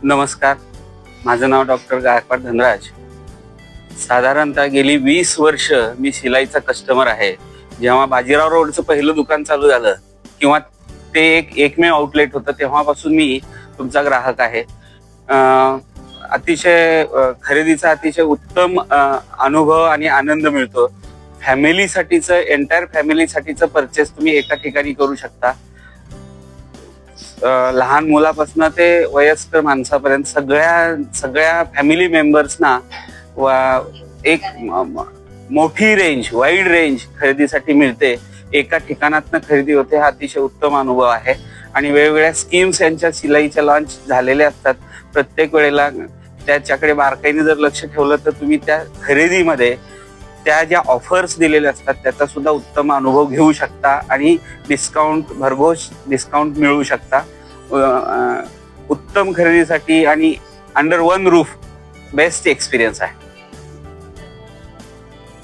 नमस्कार, माझं नाव डॉक्टर गायकवाड धनराज. साधारणतः गेली 20 वर्ष मी शिलाईचा कस्टमर आहे. जेव्हा बाजीराव रोडचं पहिलं दुकान चालू झालं किंवा ते एकमेव आउटलेट होतं तेव्हापासून मी तुमचा ग्राहक आहे. अतिशय खरेदीचा अतिशय उत्तम अनुभव आणि आनंद मिळतो. फॅमिलीसाठीचं एंटायर फॅमिलीसाठीचं परचेस तुम्ही एका ठिकाणी करू शकता. लहान मुलापासून ते वयस्कर माणसापर्यंत सगळ्या फॅमिली मेंबर्सना एक मोठी रेंज, वाईड रेंज खरेदीसाठी मिळते. एका ठिकाणातनं खरेदी होते. हा अतिशय उत्तम अनुभव आहे. आणि वेगवेगळ्या स्कीम्स यांच्या शिलाईच्या लॉन्च झालेल्या असतात. प्रत्येक वेळेला त्याच्याकडे बारकाईने जर लक्ष ठेवलं तर तुम्ही त्या खरेदीमध्ये त्या ज्या ऑफर्स दिलेल्या असतात त्याचा सुद्धा उत्तम अनुभव घेऊ शकता आणि डिस्काउंट, भरघोस डिस्काउंट मिळवू शकता. उत्तम खरेदीसाठी आणि under one roof best experience आहे.